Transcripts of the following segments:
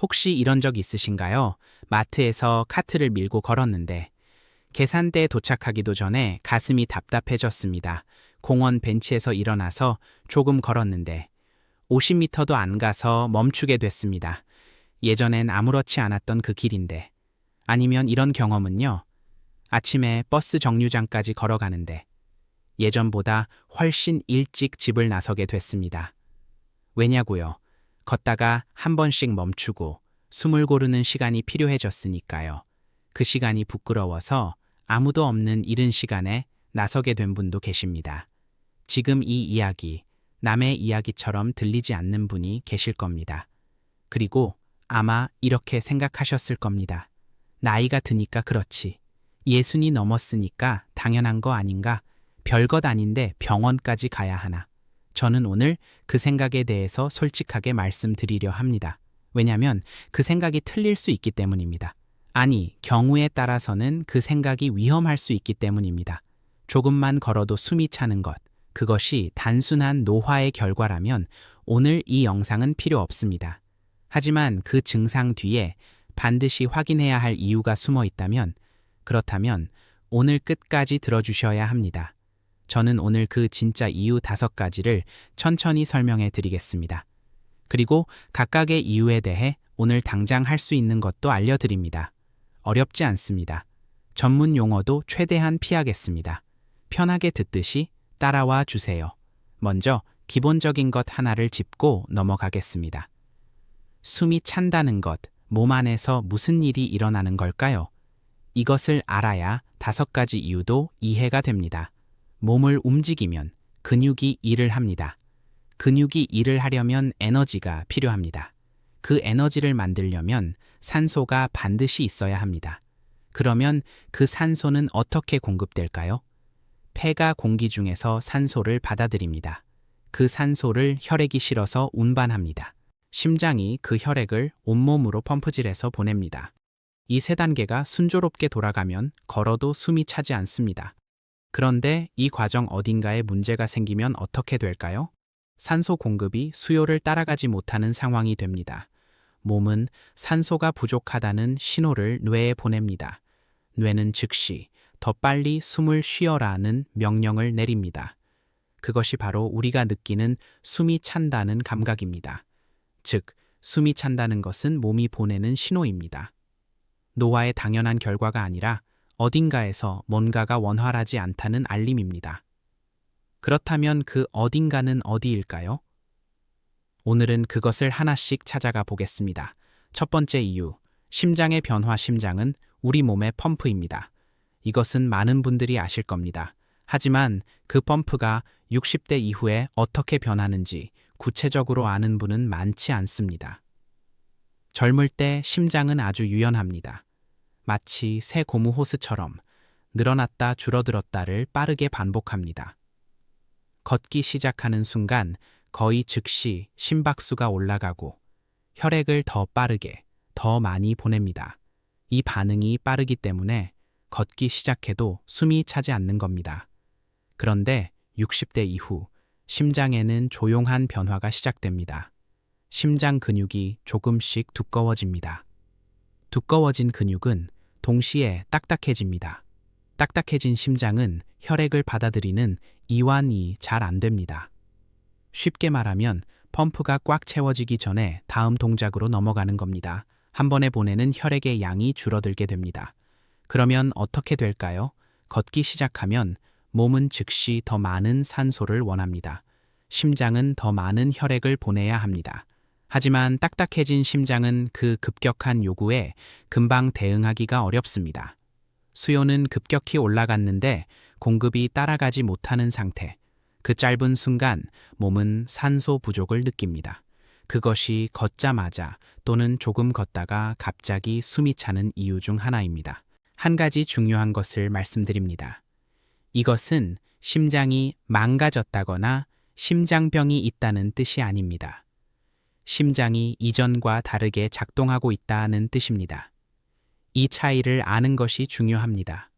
혹시 이런 적 있으신가요? 마트에서 카트를 밀고 걸었는데 계산대에 도착하기도 전에 가슴이 답답해졌습니다. 공원 벤치에서 일어나서 조금 걸었는데 50m도 안 가서 멈추게 됐습니다. 예전엔 아무렇지 않았던 그 길인데. 아니면 이런 경험은요. 아침에 버스 정류장까지 걸어가는데 예전보다 훨씬 일찍 집을 나서게 됐습니다. 왜냐고요? 걷다가 한 번씩 멈추고 숨을 고르는 시간이 필요해졌으니까요. 그 시간이 부끄러워서 아무도 없는 이른 시간에 나서게 된 분도 계십니다. 지금 이 이야기, 남의 이야기처럼 들리지 않는 분이 계실 겁니다. 그리고 아마 이렇게 생각하셨을 겁니다. 나이가 드니까 그렇지. 예순이 넘었으니까 당연한 거 아닌가? 별것 아닌데 병원까지 가야 하나? 저는 오늘 그 생각에 대해서 솔직하게 말씀드리려 합니다. 왜냐하면 그 생각이 틀릴 수 있기 때문입니다. 아니, 경우에 따라서는 그 생각이 위험할 수 있기 때문입니다. 조금만 걸어도 숨이 차는 것, 그것이 단순한 노화의 결과라면 오늘 이 영상은 필요 없습니다. 하지만 그 증상 뒤에 반드시 확인해야 할 이유가 숨어 있다면, 그렇다면 오늘 끝까지 들어주셔야 합니다. 저는 오늘 그 진짜 이유 5가지를 천천히 설명해 드리겠습니다. 그리고 각각의 이유에 대해 오늘 당장 할 수 있는 것도 알려드립니다. 어렵지 않습니다. 전문 용어도 최대한 피하겠습니다. 편하게 듣듯이 따라와 주세요. 먼저 기본적인 것 하나를 짚고 넘어가겠습니다. 숨이 찬다는 것, 몸 안에서 무슨 일이 일어나는 걸까요? 이것을 알아야 5가지 이유도 이해가 됩니다. 몸을 움직이면 근육이 일을 합니다. 근육이 일을 하려면 에너지가 필요합니다. 그 에너지를 만들려면 산소가 반드시 있어야 합니다. 그러면 그 산소는 어떻게 공급될까요? 폐가 공기 중에서 산소를 받아들입니다. 그 산소를 혈액이 실어서 운반합니다. 심장이 그 혈액을 온몸으로 펌프질해서 보냅니다. 이 3단계가 순조롭게 돌아가면 걸어도 숨이 차지 않습니다. 그런데 이 과정 어딘가에 문제가 생기면 어떻게 될까요? 산소 공급이 수요를 따라가지 못하는 상황이 됩니다. 몸은 산소가 부족하다는 신호를 뇌에 보냅니다. 뇌는 즉시 더 빨리 숨을 쉬어라는 명령을 내립니다. 그것이 바로 우리가 느끼는 숨이 찬다는 감각입니다. 즉, 숨이 찬다는 것은 몸이 보내는 신호입니다. 노화의 당연한 결과가 아니라 어딘가에서 뭔가가 원활하지 않다는 알림입니다. 그렇다면 그 어딘가는 어디일까요? 오늘은 그것을 하나씩 찾아가 보겠습니다. 첫 번째 이유, 심장의 변화. 심장은 우리 몸의 펌프입니다. 이것은 많은 분들이 아실 겁니다. 하지만 그 펌프가 60대 이후에 어떻게 변하는지 구체적으로 아는 분은 많지 않습니다. 젊을 때 심장은 아주 유연합니다. 마치 새 고무 호스처럼 늘어났다 줄어들었다를 빠르게 반복합니다. 걷기 시작하는 순간 거의 즉시 심박수가 올라가고 혈액을 더 빠르게, 더 많이 보냅니다. 이 반응이 빠르기 때문에 걷기 시작해도 숨이 차지 않는 겁니다. 그런데 60대 이후 심장에는 조용한 변화가 시작됩니다. 심장 근육이 조금씩 두꺼워집니다. 두꺼워진 근육은 동시에 딱딱해집니다. 딱딱해진 심장은 혈액을 받아들이는 이완이 잘 안 됩니다. 쉽게 말하면 펌프가 꽉 채워지기 전에 다음 동작으로 넘어가는 겁니다. 한 번에 보내는 혈액의 양이 줄어들게 됩니다. 그러면 어떻게 될까요? 걷기 시작하면 몸은 즉시 더 많은 산소를 원합니다. 심장은 더 많은 혈액을 보내야 합니다. 하지만 딱딱해진 심장은 그 급격한 요구에 금방 대응하기가 어렵습니다. 수요는 급격히 올라갔는데 공급이 따라가지 못하는 상태. 그 짧은 순간 몸은 산소 부족을 느낍니다. 그것이 걷자마자 또는 조금 걷다가 갑자기 숨이 차는 이유 중 하나입니다. 한 가지 중요한 것을 말씀드립니다. 이것은 심장이 망가졌다거나 심장병이 있다는 뜻이 아닙니다. 심장이 이전과 다르게 작동하고 있다는 뜻입니다. 이 차이를 아는 것이 중요합니다.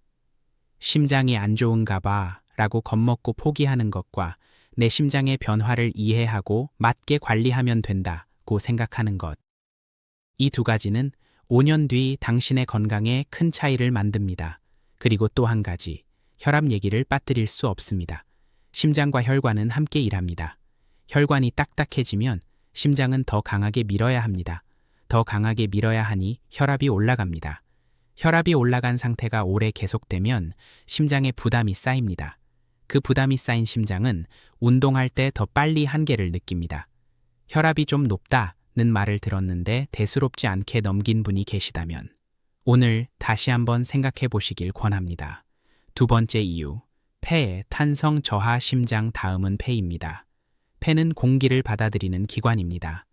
심장이 안 좋은가 봐 라고 겁먹고 포기하는 것과 내 심장의 변화를 이해하고 맞게 관리하면 된다고 생각하는 것. 이 두 가지는 5년 뒤 당신의 건강에 큰 차이를 만듭니다. 그리고 또 한 가지, 혈압 얘기를 빠뜨릴 수 없습니다. 심장과 혈관은 함께 일합니다. 혈관이 딱딱해지면 심장은 더 강하게 밀어야 합니다. 더 강하게 밀어야 하니 혈압이 올라갑니다. 혈압이 올라간 상태가 오래 계속되면 심장에 부담이 쌓입니다. 그 부담이 쌓인 심장은 운동할 때 더 빨리 한계를 느낍니다. 혈압이 좀 높다는 말을 들었는데 대수롭지 않게 넘긴 분이 계시다면 오늘 다시 한번 생각해 보시길 권합니다. 두 번째 이유, 폐의 탄성 저하 심장 다음은 폐입니다. 폐는 공기를 받아들이는 기관입니다.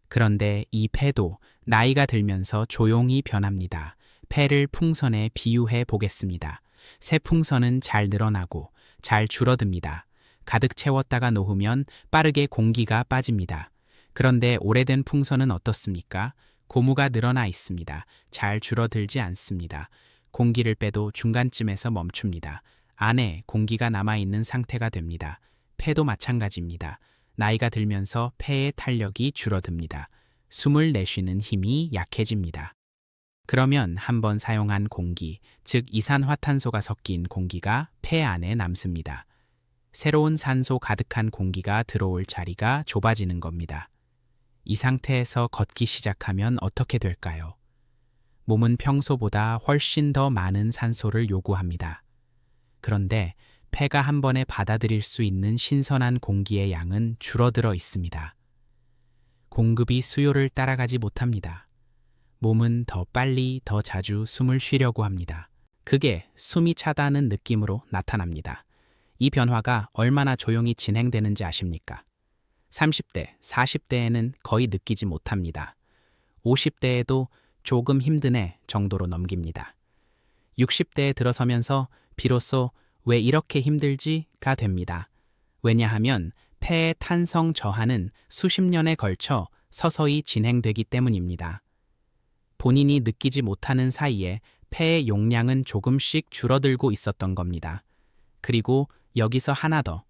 그런데 이 폐도 나이가 들면서 조용히 변합니다. 폐를 풍선에 비유해 보겠습니다. 새 풍선은 잘 늘어나고 잘 줄어듭니다. 가득 채웠다가 놓으면 빠르게 공기가 빠집니다. 그런데 오래된 풍선은 어떻습니까? 고무가 늘어나 있습니다. 잘 줄어들지 않습니다. 공기를 빼도 중간쯤에서 멈춥니다. 안에 공기가 남아있는 상태가 됩니다. 폐도 마찬가지입니다. 나이가 들면서 폐의 탄력이 줄어듭니다. 숨을 내쉬는 힘이 약해집니다. 그러면 한번 사용한 공기, 즉 이산화탄소가 섞인 공기가 폐 안에 남습니다. 새로운 산소 가득한 공기가 들어올 자리가 좁아지는 겁니다. 이 상태에서 걷기 시작하면 어떻게 될까요? 몸은 평소보다 훨씬 더 많은 산소를 요구합니다. 그런데 폐가 한 번에 받아들일 수 있는 신선한 공기의 양은 줄어들어 있습니다. 공급이 수요를 따라가지 못합니다. 몸은 더 빨리, 더 자주 숨을 쉬려고 합니다. 그게 숨이 차다는 느낌으로 나타납니다. 이 변화가 얼마나 조용히 진행되는지 아십니까? 30대, 40대에는 거의 느끼지 못합니다. 50대에도 조금 힘드네 정도로 넘깁니다. 60대에 들어서면서 비로소 왜 이렇게 힘들지가 됩니다. 왜냐하면 폐의 탄성 저하는 수십 년에 걸쳐 서서히 진행되기 때문입니다. 본인이 느끼지 못하는 사이에 폐의 용량은 조금씩 줄어들고 있었던 겁니다. 그리고 여기서 하나 더.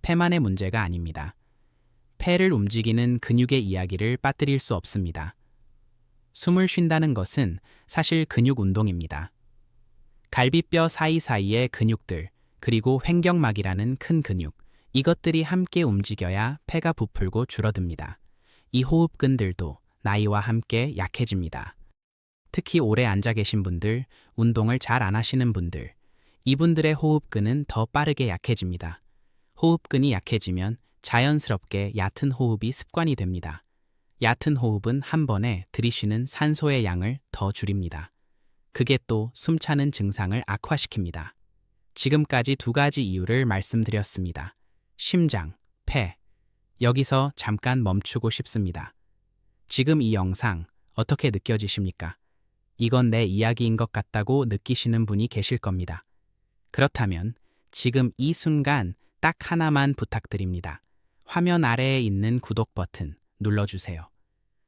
폐만의 문제가 아닙니다. 폐를 움직이는 근육의 이야기를 빠뜨릴 수 없습니다. 숨을 쉰다는 것은 사실 근육 운동입니다. 갈비뼈 사이사이의 근육들, 그리고 횡격막이라는 큰 근육, 이것들이 함께 움직여야 폐가 부풀고 줄어듭니다. 이 호흡근들도 나이와 함께 약해집니다. 특히 오래 앉아 계신 분들, 운동을 잘 안 하시는 분들, 이분들의 호흡근은 더 빠르게 약해집니다. 호흡근이 약해지면 자연스럽게 얕은 호흡이 습관이 됩니다. 얕은 호흡은 한 번에 들이쉬는 산소의 양을 더 줄입니다. 그게 또 숨차는 증상을 악화시킵니다. 지금까지 두 가지 이유를 말씀드렸습니다. 심장, 폐. 여기서 잠깐 멈추고 싶습니다. 지금 이 영상 어떻게 느껴지십니까? 이건 내 이야기인 것 같다고 느끼시는 분이 계실 겁니다. 그렇다면 지금 이 순간 딱 하나만 부탁드립니다. 화면 아래에 있는 구독 버튼 눌러주세요.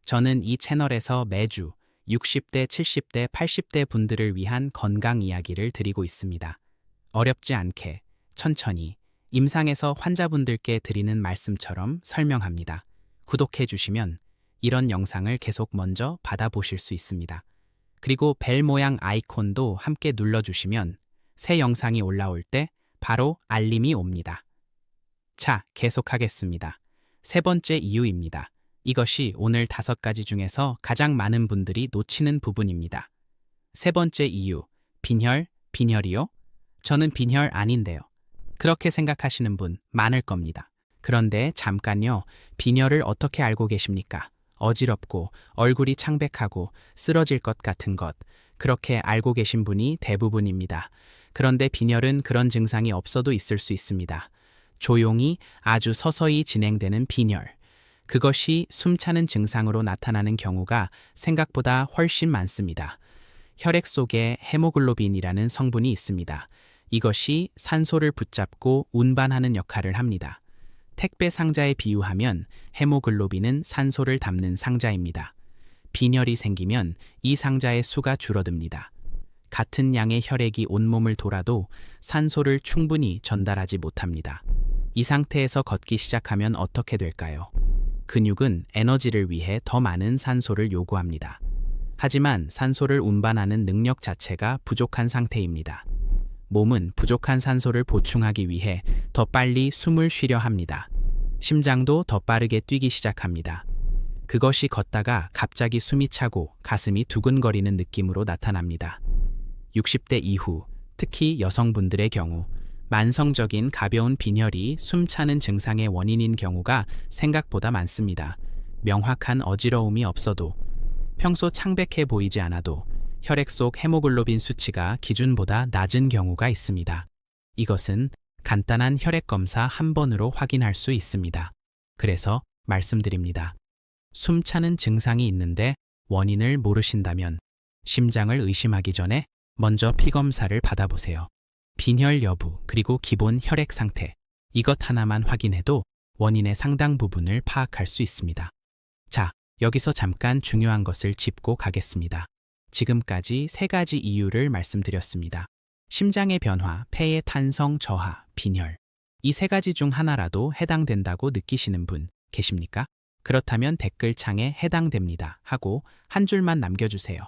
저는 이 채널에서 매주 60대, 70대, 80대 분들을 위한 건강 이야기를 드리고 있습니다. 어렵지 않게, 천천히, 임상에서 환자분들께 드리는 말씀처럼 설명합니다. 구독해 주시면 이런 영상을 계속 먼저 받아보실 수 있습니다. 그리고 벨 모양 아이콘도 함께 눌러주시면 새 영상이 올라올 때 바로 알림이 옵니다. 자, 계속하겠습니다. 세 번째 이유입니다. 이것이 오늘 5가지 중에서 가장 많은 분들이 놓치는 부분입니다. 세 번째 이유, 빈혈이요? 저는 빈혈 아닌데요. 그렇게 생각하시는 분 많을 겁니다. 그런데 잠깐요, 빈혈을 어떻게 알고 계십니까? 어지럽고 얼굴이 창백하고 쓰러질 것 같은 것, 그렇게 알고 계신 분이 대부분입니다. 그런데 빈혈은 그런 증상이 없어도 있을 수 있습니다. 조용히 아주 서서히 진행되는 빈혈. 그것이 숨차는 증상으로 나타나는 경우가 생각보다 훨씬 많습니다. 혈액 속에 헤모글로빈이라는 성분이 있습니다. 이것이 산소를 붙잡고 운반하는 역할을 합니다. 택배 상자에 비유하면 헤모글로빈은 산소를 담는 상자입니다. 빈혈이 생기면 이 상자의 수가 줄어듭니다. 같은 양의 혈액이 온몸을 돌아도 산소를 충분히 전달하지 못합니다. 이 상태에서 걷기 시작하면 어떻게 될까요? 근육은 에너지를 위해 더 많은 산소를 요구합니다. 하지만 산소를 운반하는 능력 자체가 부족한 상태입니다. 몸은 부족한 산소를 보충하기 위해 더 빨리 숨을 쉬려 합니다. 심장도 더 빠르게 뛰기 시작합니다. 그것이 걷다가 갑자기 숨이 차고 가슴이 두근거리는 느낌으로 나타납니다. 60대 이후, 특히 여성분들의 경우, 만성적인 가벼운 빈혈이 숨차는 증상의 원인인 경우가 생각보다 많습니다. 명확한 어지러움이 없어도, 평소 창백해 보이지 않아도 혈액 속 헤모글로빈 수치가 기준보다 낮은 경우가 있습니다. 이것은 간단한 혈액 검사 한 번으로 확인할 수 있습니다. 그래서 말씀드립니다. 숨차는 증상이 있는데 원인을 모르신다면 심장을 의심하기 전에 먼저 피검사를 받아보세요. 빈혈 여부 그리고 기본 혈액 상태, 이것 하나만 확인해도 원인의 상당 부분을 파악할 수 있습니다. 자, 여기서 잠깐 중요한 것을 짚고 가겠습니다. 지금까지 3가지 이유를 말씀드렸습니다. 심장의 변화, 폐의 탄성 저하, 빈혈. 이 3가지 중 하나라도 해당된다고 느끼시는 분 계십니까? 그렇다면 댓글창에 해당됩니다 하고 한 줄만 남겨주세요.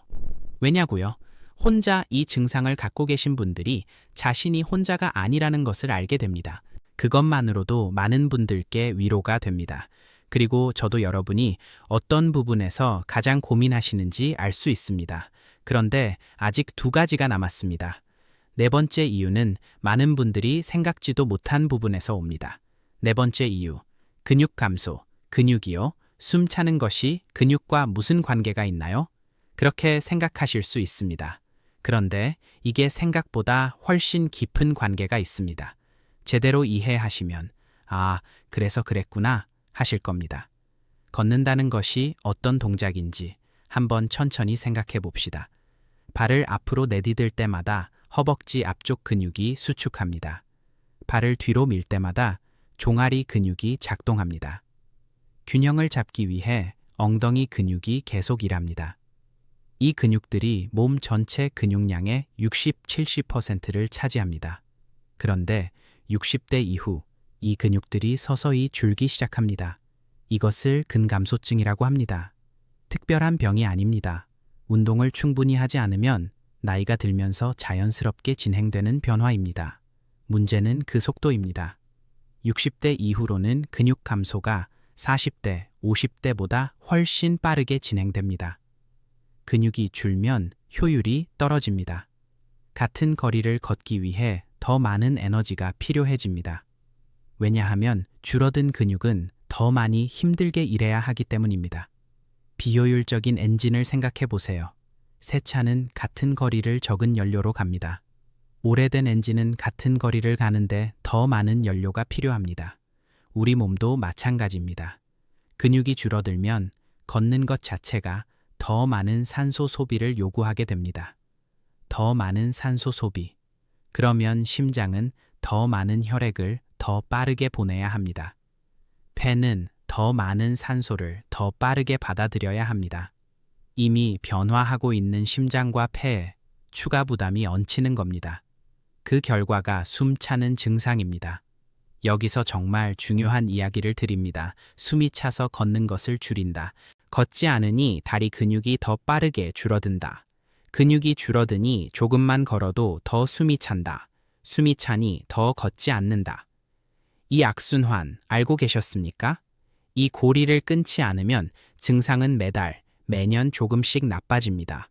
왜냐고요? 혼자 이 증상을 갖고 계신 분들이 자신이 혼자가 아니라는 것을 알게 됩니다. 그것만으로도 많은 분들께 위로가 됩니다. 그리고 저도 여러분이 어떤 부분에서 가장 고민하시는지 알 수 있습니다. 그런데 아직 2가지가 남았습니다. 4번째 이유는 많은 분들이 생각지도 못한 부분에서 옵니다. 4번째 이유, 근육 감소. 근육이요? 숨 차는 것이 근육과 무슨 관계가 있나요? 그렇게 생각하실 수 있습니다. 그런데 이게 생각보다 훨씬 깊은 관계가 있습니다. 제대로 이해하시면, 아, 그래서 그랬구나 하실 겁니다. 걷는다는 것이 어떤 동작인지 한번 천천히 생각해 봅시다. 발을 앞으로 내디딜 때마다 허벅지 앞쪽 근육이 수축합니다. 발을 뒤로 밀 때마다 종아리 근육이 작동합니다. 균형을 잡기 위해 엉덩이 근육이 계속 일합니다. 이 근육들이 몸 전체 근육량의 60-70%를 차지합니다. 그런데 60대 이후 이 근육들이 서서히 줄기 시작합니다. 이것을 근감소증이라고 합니다. 특별한 병이 아닙니다. 운동을 충분히 하지 않으면 나이가 들면서 자연스럽게 진행되는 변화입니다. 문제는 그 속도입니다. 60대 이후로는 근육 감소가 40대, 50대보다 훨씬 빠르게 진행됩니다. 근육이 줄면 효율이 떨어집니다. 같은 거리를 걷기 위해 더 많은 에너지가 필요해집니다. 왜냐하면 줄어든 근육은 더 많이 힘들게 일해야 하기 때문입니다. 비효율적인 엔진을 생각해 보세요. 새 차는 같은 거리를 적은 연료로 갑니다. 오래된 엔진은 같은 거리를 가는데 더 많은 연료가 필요합니다. 우리 몸도 마찬가지입니다. 근육이 줄어들면 걷는 것 자체가 더 많은 산소 소비를 요구하게 됩니다. 더 많은 산소 소비. 그러면 심장은 더 많은 혈액을 더 빠르게 보내야 합니다. 폐는 더 많은 산소를 더 빠르게 받아들여야 합니다. 이미 변화하고 있는 심장과 폐에 추가 부담이 얹히는 겁니다. 그 결과가 숨차는 증상입니다. 여기서 정말 중요한 이야기를 드립니다. 숨이 차서 걷는 것을 줄인다. 걷지 않으니 다리 근육이 더 빠르게 줄어든다. 근육이 줄어드니 조금만 걸어도 더 숨이 찬다. 숨이 차니 더 걷지 않는다. 이 악순환 알고 계셨습니까? 이 고리를 끊지 않으면 증상은 매달, 매년 조금씩 나빠집니다.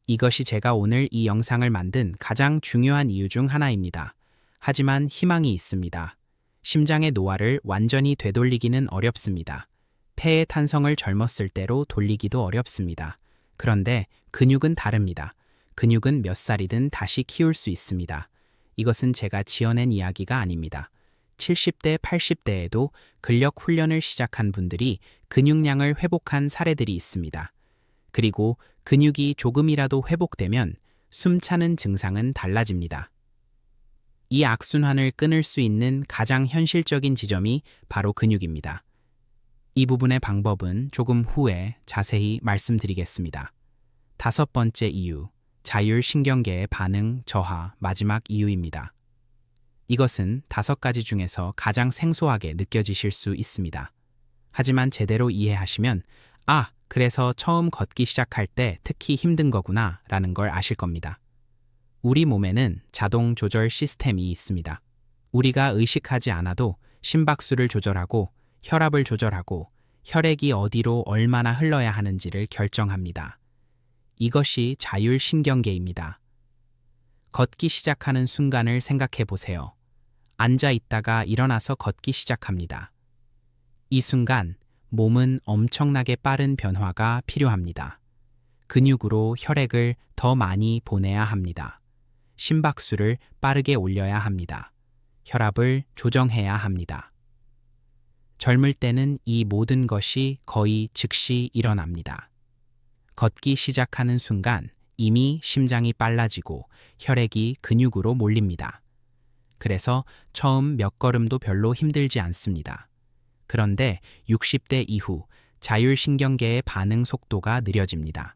이것이 제가 오늘 이 영상을 만든 가장 중요한 이유 중 하나입니다. 하지만 희망이 있습니다. 심장의 노화를 완전히 되돌리기는 어렵습니다. 폐의 탄성을 젊었을 때로 돌리기도 어렵습니다. 그런데 근육은 다릅니다. 근육은 몇 살이든 다시 키울 수 있습니다. 이것은 제가 지어낸 이야기가 아닙니다. 70대, 80대에도 근력 훈련을 시작한 분들이 근육량을 회복한 사례들이 있습니다. 그리고 근육이 조금이라도 회복되면 숨차는 증상은 달라집니다. 이 악순환을 끊을 수 있는 가장 현실적인 지점이 바로 근육입니다. 이 부분의 방법은 조금 후에 자세히 말씀드리겠습니다. 5번째 이유, 자율신경계의 반응 저하 마지막 이유입니다. 이것은 5가지 중에서 가장 생소하게 느껴지실 수 있습니다. 하지만 제대로 이해하시면 그래서 처음 걷기 시작할 때 특히 힘든 거구나 라는 걸 아실 겁니다. 우리 몸에는 자동 조절 시스템이 있습니다. 우리가 의식하지 않아도 심박수를 조절하고 혈압을 조절하고 혈액이 어디로 얼마나 흘러야 하는지를 결정합니다. 이것이 자율신경계입니다. 걷기 시작하는 순간을 생각해 보세요. 앉아 있다가 일어나서 걷기 시작합니다. 이 순간 몸은 엄청나게 빠른 변화가 필요합니다. 근육으로 혈액을 더 많이 보내야 합니다. 심박수를 빠르게 올려야 합니다. 혈압을 조정해야 합니다. 젊을 때는 이 모든 것이 거의 즉시 일어납니다. 걷기 시작하는 순간 이미 심장이 빨라지고 혈액이 근육으로 몰립니다. 그래서 처음 몇 걸음도 별로 힘들지 않습니다. 그런데 60대 이후 자율신경계의 반응 속도가 느려집니다.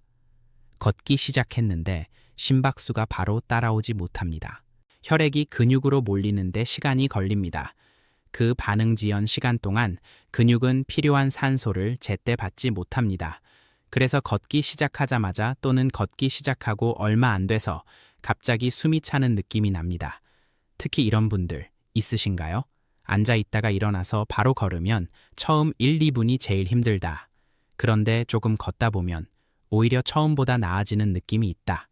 걷기 시작했는데 심박수가 바로 따라오지 못합니다. 혈액이 근육으로 몰리는데 시간이 걸립니다. 그 반응 지연 시간 동안 근육은 필요한 산소를 제때 받지 못합니다. 그래서 걷기 시작하자마자 또는 걷기 시작하고 얼마 안 돼서 갑자기 숨이 차는 느낌이 납니다. 특히 이런 분들 있으신가요? 앉아 있다가 일어나서 바로 걸으면 처음 1, 2분이 제일 힘들다. 그런데 조금 걷다 보면 오히려 처음보다 나아지는 느낌이 있다.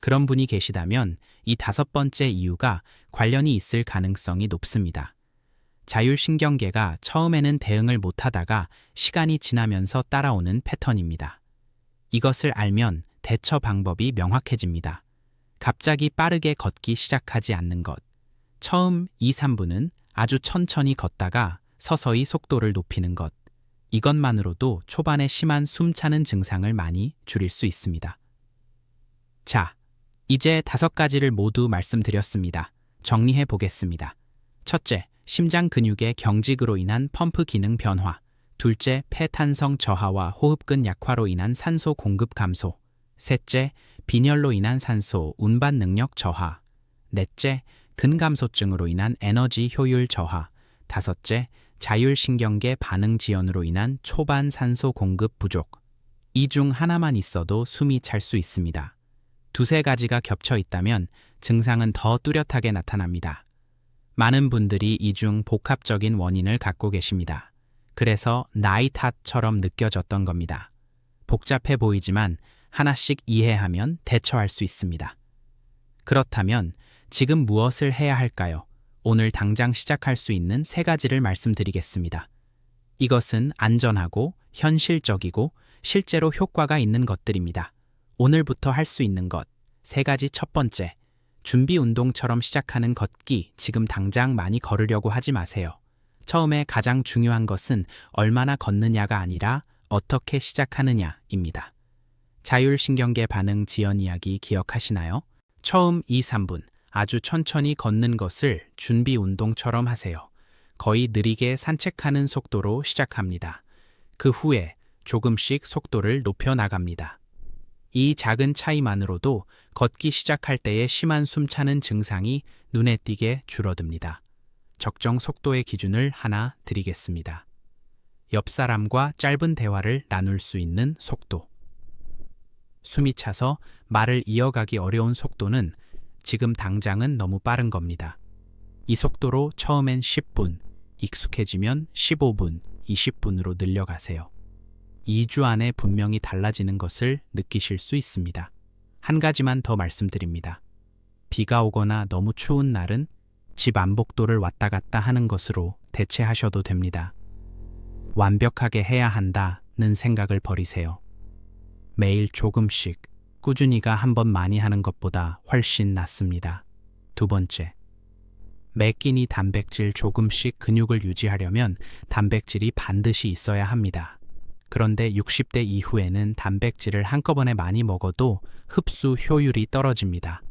그런 분이 계시다면 이 5번째 이유가 관련이 있을 가능성이 높습니다. 자율신경계가 처음에는 대응을 못하다가 시간이 지나면서 따라오는 패턴입니다. 이것을 알면 대처 방법이 명확해집니다. 갑자기 빠르게 걷기 시작하지 않는 것. 처음 2, 3분은 아주 천천히 걷다가 서서히 속도를 높이는 것. 이것만으로도 초반에 심한 숨차는 증상을 많이 줄일 수 있습니다. 자, 이제 5가지를 모두 말씀드렸습니다. 정리해 보겠습니다. 첫째, 심장 근육의 경직으로 인한 펌프 기능 변화. 둘째, 폐탄성 저하와 호흡근 약화로 인한 산소 공급 감소. 셋째, 빈혈로 인한 산소 운반 능력 저하. 넷째, 근감소증으로 인한 에너지 효율 저하. 다섯째, 자율신경계 반응 지연으로 인한 초반 산소 공급 부족. 이 중 하나만 있어도 숨이 찰 수 있습니다. 2, 3가지가 겹쳐 있다면 증상은 더 뚜렷하게 나타납니다. 많은 분들이 이 중 복합적인 원인을 갖고 계십니다. 그래서 나이 탓처럼 느껴졌던 겁니다. 복잡해 보이지만 하나씩 이해하면 대처할 수 있습니다. 그렇다면 지금 무엇을 해야 할까요? 오늘 당장 시작할 수 있는 3가지를 말씀드리겠습니다. 이것은 안전하고 현실적이고 실제로 효과가 있는 것들입니다. 오늘부터 할 수 있는 것 3가지. 첫 번째, 준비 운동처럼 시작하는 걷기. 지금 당장 많이 걸으려고 하지 마세요. 처음에 가장 중요한 것은 얼마나 걷느냐가 아니라 어떻게 시작하느냐입니다. 자율신경계 반응 지연 이야기 기억하시나요? 처음 2, 3분 아주 천천히 걷는 것을 준비 운동처럼 하세요. 거의 느리게 산책하는 속도로 시작합니다. 그 후에 조금씩 속도를 높여 나갑니다. 이 작은 차이만으로도 걷기 시작할 때의 심한 숨차는 증상이 눈에 띄게 줄어듭니다. 적정 속도의 기준을 하나 드리겠습니다. 옆 사람과 짧은 대화를 나눌 수 있는 속도. 숨이 차서 말을 이어가기 어려운 속도는 지금 당장은 너무 빠른 겁니다. 이 속도로 처음엔 10분, 익숙해지면 15분, 20분으로 늘려가세요. 2주 안에 분명히 달라지는 것을 느끼실 수 있습니다. 한 가지만 더 말씀드립니다. 비가 오거나 너무 추운 날은 집 안복도를 왔다 갔다 하는 것으로 대체하셔도 됩니다. 완벽하게 해야 한다는 생각을 버리세요. 매일 조금씩 꾸준히가 한 번 많이 하는 것보다 훨씬 낫습니다. 2번째, 매 끼니 단백질 조금씩 근육을 유지하려면 단백질이 반드시 있어야 합니다. 그런데 60대 이후에는 단백질을 한꺼번에 많이 먹어도 흡수 효율이 떨어집니다.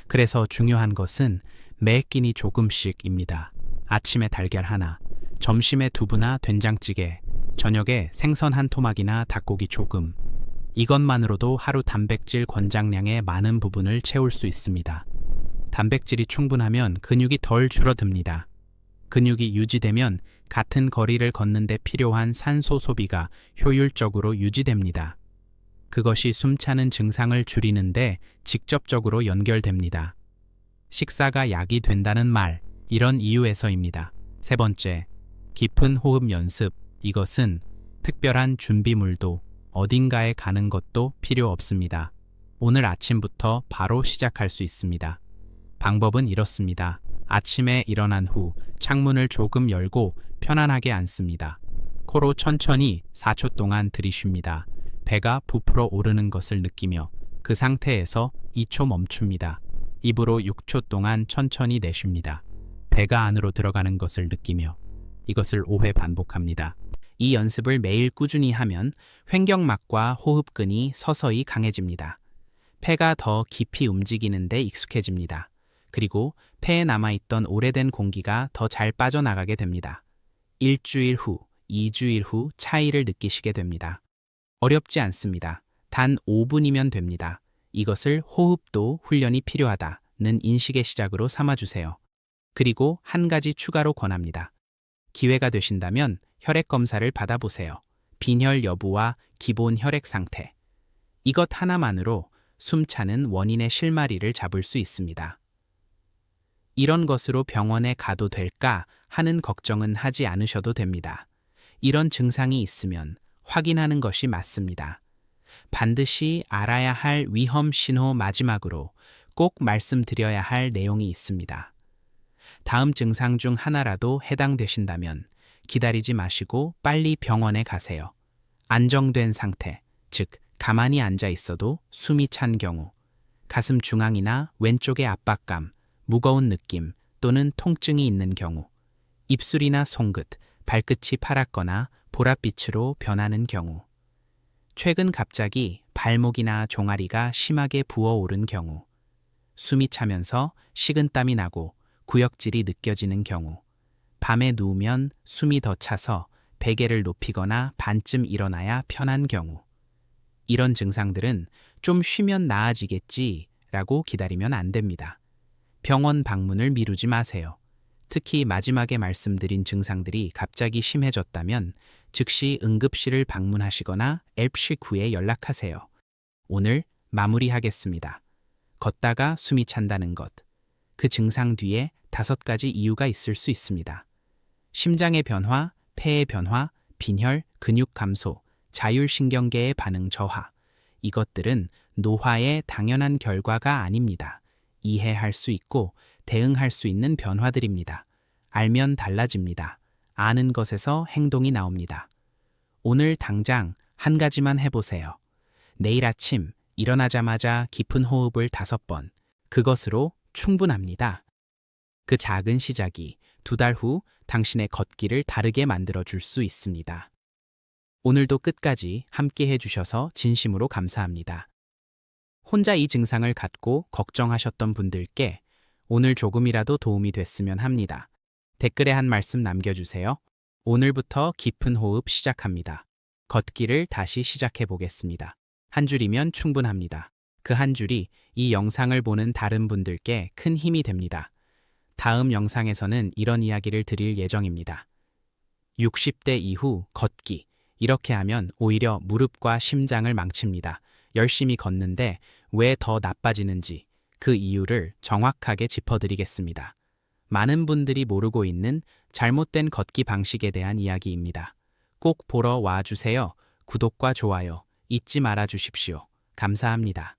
그래서 중요한 것은 매 끼니 조금씩입니다. 아침에 달걀 하나, 점심에 두부나 된장찌개, 저녁에 생선 한 토막이나 닭고기 조금. 이것만으로도 하루 단백질 권장량의 많은 부분을 채울 수 있습니다. 단백질이 충분하면 근육이 덜 줄어듭니다. 근육이 유지되면 같은 거리를 걷는데 필요한 산소 소비가 효율적으로 유지됩니다. 그것이 숨차는 증상을 줄이는데 직접적으로 연결됩니다. 식사가 약이 된다는 말, 이런 이유에서입니다. 세 번째, 깊은 호흡 연습. 이것은 특별한 준비물도 어딘가에 가는 것도 필요 없습니다. 오늘 아침부터 바로 시작할 수 있습니다. 방법은 이렇습니다. 아침에 일어난 후 창문을 조금 열고 편안하게 앉습니다. 코로 천천히 4초 동안 들이쉽니다. 배가 부풀어 오르는 것을 느끼며 그 상태에서 2초 멈춥니다. 입으로 6초 동안 천천히 내쉽니다. 배가 안으로 들어가는 것을 느끼며 이것을 5회 반복합니다. 이 연습을 매일 꾸준히 하면 횡격막과 호흡근이 서서히 강해집니다. 폐가 더 깊이 움직이는 데 익숙해집니다. 그리고 폐에 남아있던 오래된 공기가 더 잘 빠져나가게 됩니다. 일주일 후, 2주일 후 차이를 느끼시게 됩니다. 어렵지 않습니다. 단 5분이면 됩니다. 이것을 호흡도 훈련이 필요하다는 인식의 시작으로 삼아주세요. 그리고 한 가지 추가로 권합니다. 기회가 되신다면 혈액 검사를 받아보세요. 빈혈 여부와 기본 혈액 상태. 이것 하나만으로 숨차는 원인의 실마리를 잡을 수 있습니다. 이런 것으로 병원에 가도 될까 하는 걱정은 하지 않으셔도 됩니다. 이런 증상이 있으면 확인하는 것이 맞습니다. 반드시 알아야 할 위험 신호 마지막으로 꼭 말씀드려야 할 내용이 있습니다. 다음 증상 중 하나라도 해당되신다면 기다리지 마시고 빨리 병원에 가세요. 안정된 상태, 즉 가만히 앉아 있어도 숨이 찬 경우, 가슴 중앙이나 왼쪽의 압박감, 무거운 느낌 또는 통증이 있는 경우, 입술이나 손끝, 발끝이 파랗거나 보랏빛으로 변하는 경우, 최근 갑자기 발목이나 종아리가 심하게 부어오른 경우, 숨이 차면서 식은땀이 나고 구역질이 느껴지는 경우, 밤에 누우면 숨이 더 차서 베개를 높이거나 반쯤 일어나야 편한 경우, 이런 증상들은 좀 쉬면 나아지겠지라고 기다리면 안 됩니다. 병원 방문을 미루지 마세요. 특히 마지막에 말씀드린 증상들이 갑자기 심해졌다면 즉시 응급실을 방문하시거나 앱19에 연락하세요. 오늘 마무리하겠습니다. 걷다가 숨이 찬다는 것. 그 증상 뒤에 5가지 이유가 있을 수 있습니다. 심장의 변화, 폐의 변화, 빈혈, 근육 감소, 자율신경계의 반응 저하. 이것들은 노화의 당연한 결과가 아닙니다. 이해할 수 있고 대응할 수 있는 변화들입니다. 알면 달라집니다. 아는 것에서 행동이 나옵니다. 오늘 당장 한 가지만 해보세요. 내일 아침 일어나자마자 깊은 호흡을 5번. 그것으로 충분합니다. 그 작은 시작이 2달 후 당신의 걷기를 다르게 만들어줄 수 있습니다. 오늘도 끝까지 함께 해주셔서 진심으로 감사합니다. 혼자 이 증상을 갖고 걱정하셨던 분들께 오늘 조금이라도 도움이 됐으면 합니다. 댓글에 한 말씀 남겨주세요. 오늘부터 깊은 호흡 시작합니다. 걷기를 다시 시작해 보겠습니다. 한 줄이면 충분합니다. 그 한 줄이 이 영상을 보는 다른 분들께 큰 힘이 됩니다. 다음 영상에서는 이런 이야기를 드릴 예정입니다. 60대 이후 걷기. 이렇게 하면 오히려 무릎과 심장을 망칩니다. 열심히 걷는데 왜 더 나빠지는지 그 이유를 정확하게 짚어드리겠습니다. 많은 분들이 모르고 있는 잘못된 걷기 방식에 대한 이야기입니다. 꼭 보러 와주세요. 구독과 좋아요 잊지 말아 주십시오. 감사합니다.